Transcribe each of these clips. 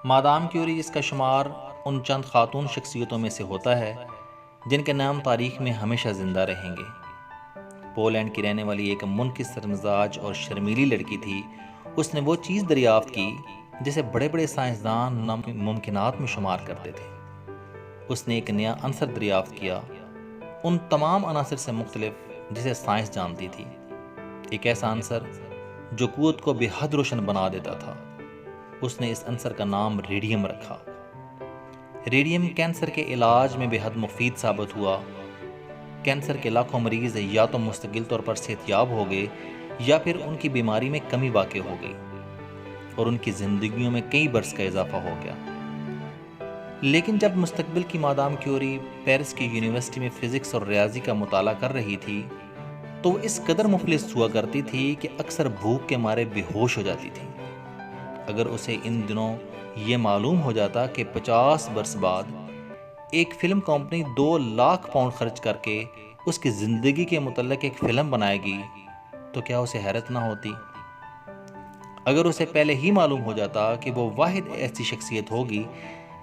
Madame Curie, جس کا شمار ان چند خاتون شخصیتوں میں سے ہوتا ہے جن کے نام تاریخ میں ہمیشہ زندہ رہیں گے۔ پولینڈ کی رہنے والی ایک منکسر مزاج اور شرمیلی لڑکی تھی۔ اس نے وہ چیز دریافت کی جسے بڑے بڑے سائنسدان ممکنات میں شمار کرتے تھے۔ اس نے ایک نیا عنصر دریافت کیا، ان تمام عناصر سے مختلف جسے سائنس جانتی تھی۔ ایک ایسا عنصر جو قوت کو بے حد روشن بنا دیتا تھا۔ اس نے اس عنصر کا نام ریڈیم رکھا۔ ریڈیم کینسر کے علاج میں بے حد مفید ثابت ہوا۔ کینسر کے لاکھوں مریض یا تو مستقل طور پر صحت یاب ہو گئے یا پھر ان کی بیماری میں کمی واقع ہو گئی اور ان کی زندگیوں میں کئی برس کا اضافہ ہو گیا۔ لیکن جب مستقبل کی مادام کیوری پیرس کی یونیورسٹی میں فزکس اور ریاضی کا مطالعہ کر رہی تھی تو وہ اس قدر مفلس ہوا کرتی تھی کہ اکثر بھوک کے مارے بے ہوش ہو جاتی تھی۔ اگر اسے ان دنوں یہ معلوم ہو جاتا کہ 50 برس بعد ایک فلم کمپنی 2 لاکھ پاؤنڈ خرچ کر کے اس کی زندگی کے متعلق ایک فلم بنائے گی تو کیا اسے حیرت نہ ہوتی؟ اگر اسے پہلے ہی معلوم ہو جاتا کہ وہ واحد ایسی شخصیت ہوگی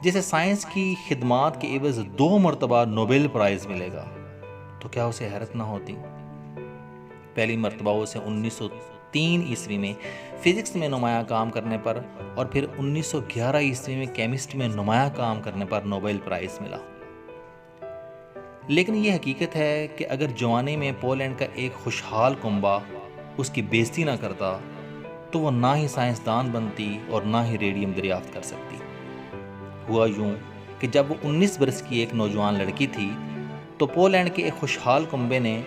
جسے سائنس کی خدمات کے عوض 2 مرتبہ نوبل پرائز ملے گا تو کیا اسے حیرت نہ ہوتی؟ پہلی مرتبہ اسے 1903 عیسوی میں فزکس میں نمایاں کام کرنے پر اور پھر 1911 عیسوی میں کیمسٹری میں نمایاں کام کرنے پر نوبل پرائز ملا۔ لیکن یہ حقیقت ہے کہ اگر جوانی میں پولینڈ کا ایک خوشحال کنبہ اس کی بےزتی نہ کرتا تو وہ نہ ہی سائنسدان بنتی اور نہ ہی ریڈیم دریافت کر سکتی۔ ہوا یوں کہ جب وہ 19 برس کی ایک نوجوان لڑکی تھی تو پولینڈ کے ایک خوشحال کنبے نے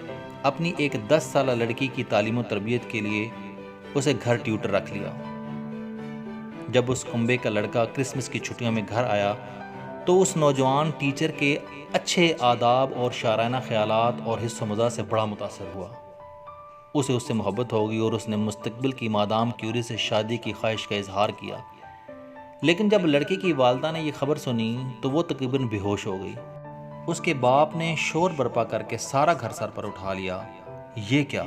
اپنی ایک 10 سالہ لڑکی کی تعلیم و تربیت کے لیے اسے گھر ٹیوٹر رکھ لیا۔ جب اس کنبے کا لڑکا کرسمس کی چھٹیوں میں گھر آیا تو اس نوجوان ٹیچر کے اچھے آداب اور شاعرانہ خیالات اور حس و مزاح سے بڑا متاثر ہوا۔ اسے اس سے محبت ہو گئی اور اس نے مستقبل کی مادام کیوری سے شادی کی خواہش کا اظہار کیا۔ لیکن جب لڑکی کی والدہ نے یہ خبر سنی تو وہ تقریباً بے ہوش ہو گئی۔ اس کے باپ نے شور برپا کر کے سارا گھر سر پر اٹھا لیا۔ یہ کیا؟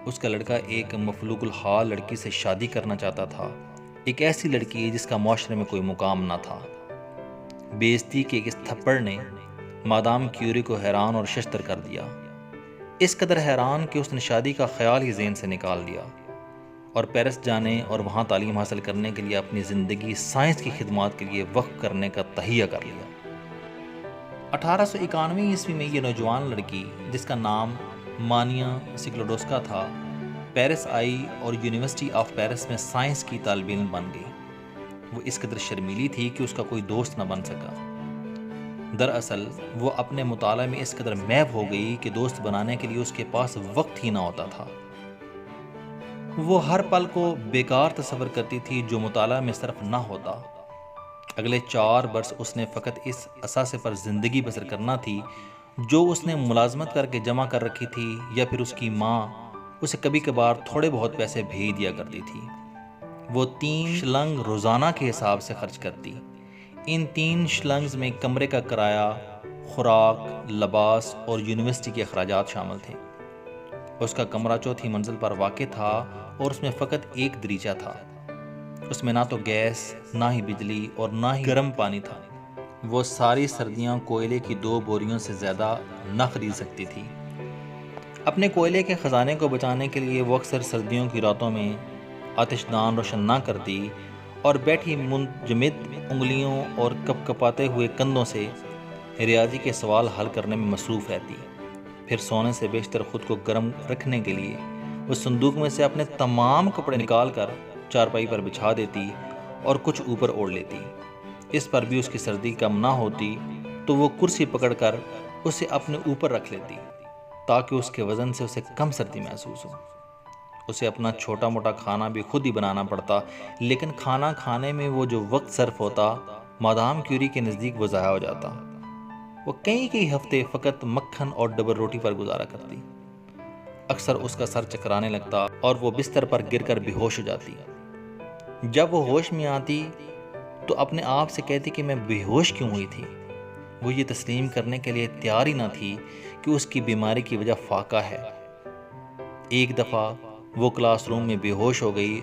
اس کا لڑکا ایک مفلوج الحال لڑکی سے شادی کرنا چاہتا تھا، ایک ایسی لڑکی جس کا معاشرے میں کوئی مقام نہ تھا۔ بے عزتی کے اس تھپڑ نے مادام کیوری کو حیران اور ششدر کر دیا، اس قدر حیران کہ اس نے شادی کا خیال ہی ذہن سے نکال دیا اور پیرس جانے اور وہاں تعلیم حاصل کرنے کے لیے اپنی زندگی سائنس کی خدمات کے لیے وقف کرنے کا تہیہ کر لیا۔ 1891 عیسوی میں یہ نوجوان لڑکی، جس کا نام مانیا سکلوڈوسکا تھا، پیرس آئی اور یونیورسٹی آف پیرس میں سائنس کی طالب علم بن گئی۔ وہ اس قدر شرمیلی تھی کہ اس کا کوئی دوست نہ بن سکا۔ دراصل وہ اپنے مطالعے میں اس قدر محو ہو گئی کہ دوست بنانے کے لیے اس کے پاس وقت ہی نہ ہوتا تھا۔ وہ ہر پل کو بیکار تصور کرتی تھی جو مطالعہ میں صرف نہ ہوتا۔ اگلے 4 برس اس نے فقط اس اثاثے پر زندگی بسر کرنا تھی جو اس نے ملازمت کر کے جمع کر رکھی تھی، یا پھر اس کی ماں اسے کبھی کبھار تھوڑے بہت پیسے بھیج دیا کرتی تھی۔ وہ 3 شلنگ روزانہ کے حساب سے خرچ کرتی۔ ان 3 شلنگز میں کمرے کا کرایہ، خوراک، لباس اور یونیورسٹی کے اخراجات شامل تھے۔ اس کا کمرہ 4تھی منزل پر واقع تھا اور اس میں فقط ایک دریچہ تھا۔ اس میں نہ تو گیس، نہ ہی بجلی اور نہ ہی گرم پانی تھا۔ وہ ساری سردیاں کوئلے کی 2 بوریوں سے زیادہ نہ خرید سکتی تھی۔ اپنے کوئلے کے خزانے کو بچانے کے لیے وہ اکثر سردیوں کی راتوں میں آتش دان روشن نہ کرتی اور بیٹھی منجمد انگلیوں اور کپکپاتے ہوئے کندھوں سے ریاضی کے سوال حل کرنے میں مصروف رہتی۔ پھر سونے سے بیشتر خود کو گرم رکھنے کے لیے وہ صندوق میں سے اپنے تمام کپڑے نکال کر چارپائی پر بچھا دیتی اور کچھ اوپر اوڑھ لیتی۔ اس پر بھی اس کی سردی کم نہ ہوتی تو وہ کرسی پکڑ کر اسے اپنے اوپر رکھ لیتی تاکہ اس کے وزن سے اسے کم سردی محسوس ہو۔ اسے اپنا چھوٹا موٹا کھانا بھی خود ہی بنانا پڑتا، لیکن کھانا کھانے میں وہ جو وقت صرف ہوتا مادام کیوری کے نزدیک وہ ضائع ہو جاتا۔ وہ کئی ہفتے فقط مکھن اور ڈبل روٹی پر گزارا کرتی۔ اکثر اس کا سر چکرانے لگتا اور وہ بستر پر گر کر بے ہوش ہو جاتی۔ جب وہ ہوش میں آتی تو اپنے آپ سے کہتی کہ میں بے ہوش کیوں ہوئی تھی۔ وہ یہ تسلیم کرنے کے لیے تیار ہی نہ تھی کہ اس کی بیماری کی وجہ فاقہ ہے۔ ایک دفعہ وہ کلاس روم میں بے ہوش ہو گئی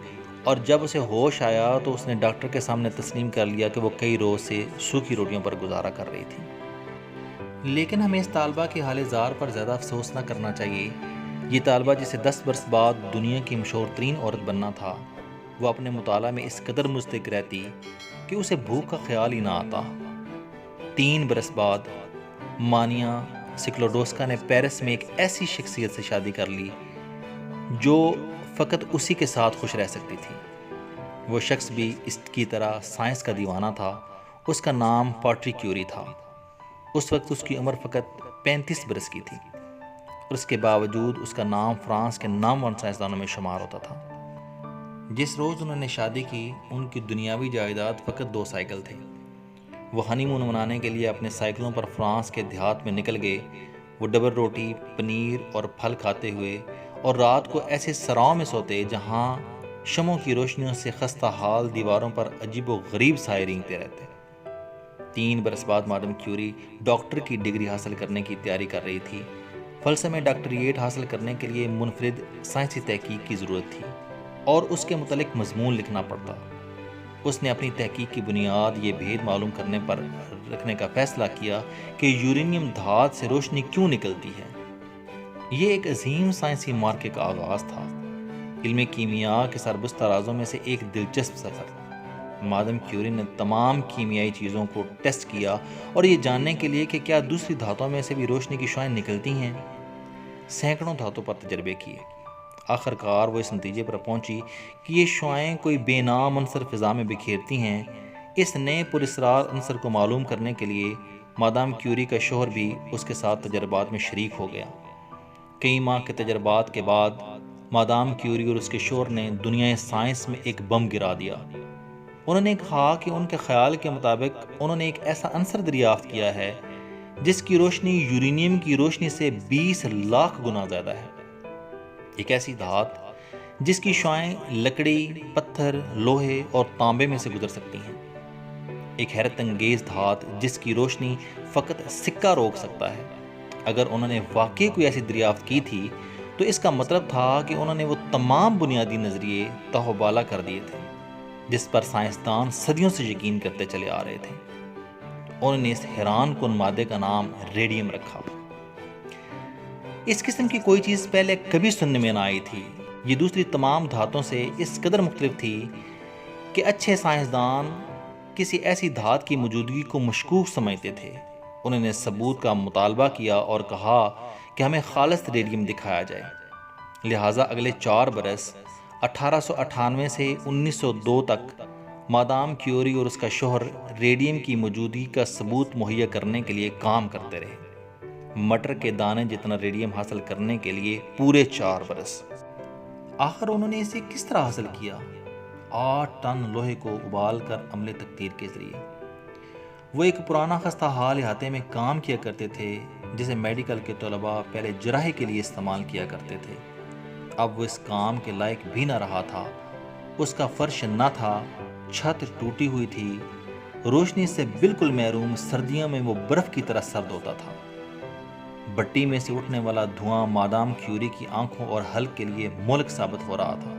اور جب اسے ہوش آیا تو اس نے ڈاکٹر کے سامنے تسلیم کر لیا کہ وہ کئی روز سے سوکھی روٹیوں پر گزارا کر رہی تھی۔ لیکن ہمیں اس طالبہ کے حال زار پر زیادہ افسوس نہ کرنا چاہیے۔ یہ طالبہ جسے 10 برس بعد دنیا کی مشہور ترین عورت بننا تھا، وہ اپنے مطالعہ میں اس قدر مستغرق رہتی کہ اسے بھوک کا خیال ہی نہ آتا۔ 3 برس بعد مانیا سکلوڈوسکا نے پیرس میں ایک ایسی شخصیت سے شادی کر لی جو فقط اسی کے ساتھ خوش رہ سکتی تھی۔ وہ شخص بھی اس کی طرح سائنس کا دیوانہ تھا۔ اس کا نام پیٹری کیوری تھا۔ اس وقت اس کی عمر فقط 35 برس کی تھی، اور اس کے باوجود اس کا نام فرانس کے نامور سائنسدانوں میں شمار ہوتا تھا۔ جس روز انہوں نے شادی کی، ان کی دنیاوی جائیداد فقط 2 سائیکل تھے۔ وہ ہنی مون منانے کے لیے اپنے سائیکلوں پر فرانس کے دیہات میں نکل گئے۔ وہ ڈبل روٹی، پنیر اور پھل کھاتے ہوئے اور رات کو ایسے سراؤں میں سوتے جہاں شمعوں کی روشنیوں سے خستہ حال دیواروں پر عجیب و غریب سائے رینگتے رہتے۔ 3 برس بعد مادام کیوری ڈاکٹر کی ڈگری حاصل کرنے کی تیاری کر رہی تھی۔ فلسفے میں ڈاکٹریٹ حاصل کرنے کے لیے منفرد سائنسی تحقیق کی ضرورت تھی اور اس کے متعلق مضمون لکھنا پڑتا۔ اس نے اپنی تحقیق کی بنیاد یہ بھید معلوم کرنے پر رکھنے کا فیصلہ کیا کہ یورینیم دھات سے روشنی کیوں نکلتی ہے۔ یہ ایک عظیم سائنسی معرکے کا آغاز تھا، علم کیمیا کے سربستہ رازوں میں سے ایک دلچسپ سفر۔ مادام کیوری نے تمام کیمیائی چیزوں کو ٹیسٹ کیا اور یہ جاننے کے لیے کہ کیا دوسری دھاتوں میں سے بھی روشنی کی شعاعیں نکلتی ہیں۔ سینکڑوں دھاتوں پر تجربے کیے۔ آخر کار وہ اس نتیجے پر پہنچی کہ یہ شعاعیں کوئی بے نام عنصر فضا میں بکھیرتی ہیں۔ اس نئے پراسرار عنصر کو معلوم کرنے کے لیے مادام کیوری کا شوہر بھی اس کے ساتھ تجربات میں شریک ہو گیا۔ کئی ماہ کے تجربات کے بعد مادام کیوری اور اس کے شوہر نے دنیا سائنس میں ایک بم گرا دیا۔ انہوں نے کہا کہ ان کے خیال کے مطابق انہوں نے ایک ایسا عنصر دریافت کیا ہے جس کی روشنی یورینیم کی روشنی سے 20 لاکھ گنا زیادہ ہے۔ ایک ایسی دھات جس کی شعاعیں لکڑی، پتھر، لوہے اور تانبے میں سے گزر سکتی ہیں۔ ایک حیرت انگیز دھات جس کی روشنی فقط سکہ روک سکتا ہے۔ اگر انہوں نے واقعی کوئی ایسی دریافت کی تھی تو اس کا مطلب تھا کہ انہوں نے وہ تمام بنیادی نظریے تہو بالا کر دیے تھے جس پر سائنسدان صدیوں سے یقین کرتے چلے آ رہے تھے۔ انہوں نے اس حیران کن مادے کا نام ریڈیم رکھا۔ اس قسم کی کوئی چیز پہلے کبھی سننے میں نہ آئی تھی۔ یہ دوسری تمام دھاتوں سے اس قدر مختلف تھی کہ اچھے سائنسدان کسی ایسی دھات کی موجودگی کو مشکوک سمجھتے تھے۔ انہوں نے ثبوت کا مطالبہ کیا اور کہا کہ ہمیں خالص ریڈیم دکھایا جائے۔ لہٰذا اگلے 4 برس 1898 سے 1902 تک مادام کیوری اور اس کا شوہر ریڈیم کی موجودگی کا ثبوت مہیا کرنے کے لیے کام کرتے رہے۔ مٹر کے دانے جتنا ریڈیم حاصل کرنے کے لیے پورے 4 برس۔ آخر انہوں نے اسے کس طرح حاصل کیا؟ 8 ٹن لوہے کو ابال کر عمل تقطیر کے ذریعے۔ وہ ایک پرانا خستہ حال احاطے میں کام کیا کرتے تھے جسے میڈیکل کے طلباء پہلے جراحی کے لیے استعمال کیا کرتے تھے۔ اب وہ اس کام کے لائق بھی نہ رہا تھا۔ اس کا فرش نہ تھا، چھت ٹوٹی ہوئی تھی، روشنی سے بالکل محروم سردیوں میں وہ برف کی طرح سرد ہوتا تھا۔ بٹی میں سے اٹھنے والا دھواں مادام کیوری کی آنکھوں اور حلق کے لیے مہلک ثابت ہو رہا تھا۔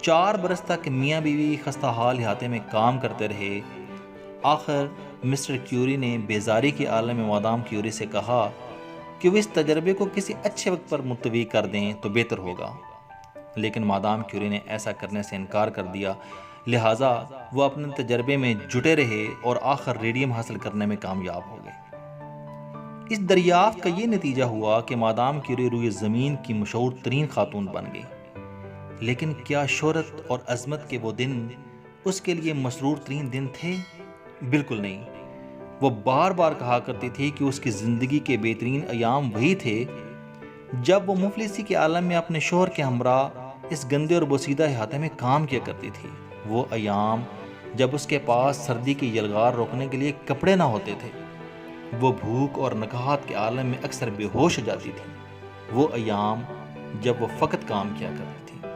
4 برس تک میاں بیوی خستہ حال احاطے میں کام کرتے رہے۔ آخر مسٹر کیوری نے بیزاری کے عالم میں مادام کیوری سے کہا کہ وہ اس تجربے کو کسی اچھے وقت پر ملتوی کر دیں تو بہتر ہوگا، لیکن مادام کیوری نے ایسا کرنے سے انکار کر دیا۔ لہٰذا وہ اپنے تجربے میں جٹے رہے اور آخر ریڈیم حاصل کرنے میں کامیاب ہو گئے۔ اس دریافت کا یہ نتیجہ ہوا کہ مادام کیوری روئے زمین کی مشہور ترین خاتون بن گئی۔ لیکن کیا شہرت اور عظمت کے وہ دن اس کے لیے مسرور ترین دن تھے؟ بالکل نہیں۔ وہ بار بار کہا کرتی تھی کہ اس کی زندگی کے بہترین ایام وہی تھے جب وہ مفلسی کے عالم میں اپنے شوہر کے ہمراہ اس گندے اور بوسیدہ احاطے میں کام کیا کرتی تھی۔ وہ ایام جب اس کے پاس سردی کی یلغار روکنے کے لیے کپڑے نہ ہوتے تھے۔ وہ بھوک اور نکہات کے عالم میں اکثر بے ہوش ہو جاتی تھی۔ وہ ایام جب وہ فقط کام کیا کرتی تھی۔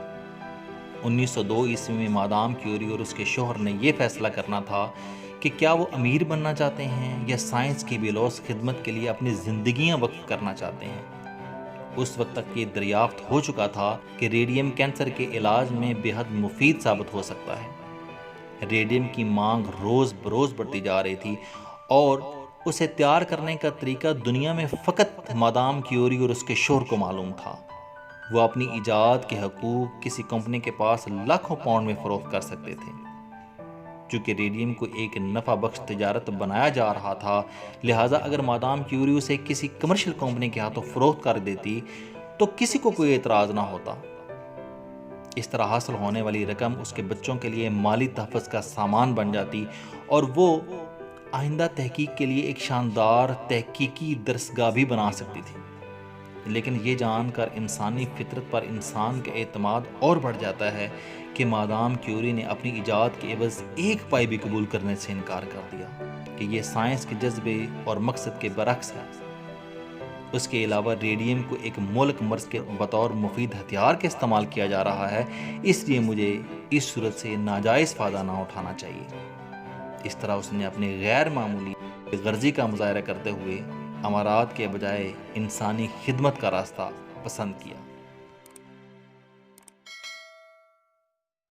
1902 عیسوی میں مادام کیوری اور اس کے شوہر نے یہ فیصلہ کرنا تھا کہ کیا وہ امیر بننا چاہتے ہیں یا سائنس کی بے لوث خدمت کے لیے اپنی زندگیاں وقف کرنا چاہتے ہیں۔ اس وقت تک یہ دریافت ہو چکا تھا کہ ریڈیم کینسر کے علاج میں بے حد مفید ثابت ہو سکتا ہے۔ ریڈیم کی مانگ روز بروز بڑھتی جا رہی تھی اور اسے تیار کرنے کا طریقہ دنیا میں فقط مادام کیوری اور اس کے شوہر کو معلوم تھا۔ وہ اپنی ایجاد کے حقوق کسی کمپنی کے پاس لاکھوں پاؤنڈ میں فروخت کر سکتے تھے۔ چونکہ ریڈیم کو ایک نفع بخش تجارت بنایا جا رہا تھا، لہٰذا اگر مادام کیوری اسے کسی کمرشل کمپنی کے ہاتھوں فروخت کر دیتی تو کسی کو کوئی اعتراض نہ ہوتا۔ اس طرح حاصل ہونے والی رقم اس کے بچوں کے لیے مالی تحفظ کا سامان بن جاتی اور وہ آئندہ تحقیق کے لیے ایک شاندار تحقیقی درسگاہ بھی بنا سکتی تھی۔ لیکن یہ جان کر انسانی فطرت پر انسان کا اعتماد اور بڑھ جاتا ہے کہ مادام کیوری نے اپنی ایجاد کے عوض ایک پائی بھی قبول کرنے سے انکار کر دیا کہ یہ سائنس کے جذبے اور مقصد کے برعکس ہے۔ اس کے علاوہ ریڈیم کو ایک مہلک مرض کے بطور مفید ہتھیار کے استعمال کیا جا رہا ہے، اس لیے مجھے اس صورت سے ناجائز فائدہ نہ اٹھانا چاہیے۔ اس طرح اس نے اپنی غیر معمولی غرضی کا مظاہرہ کرتے ہوئے امارات کے بجائے انسانی خدمت کا راستہ پسند کیا۔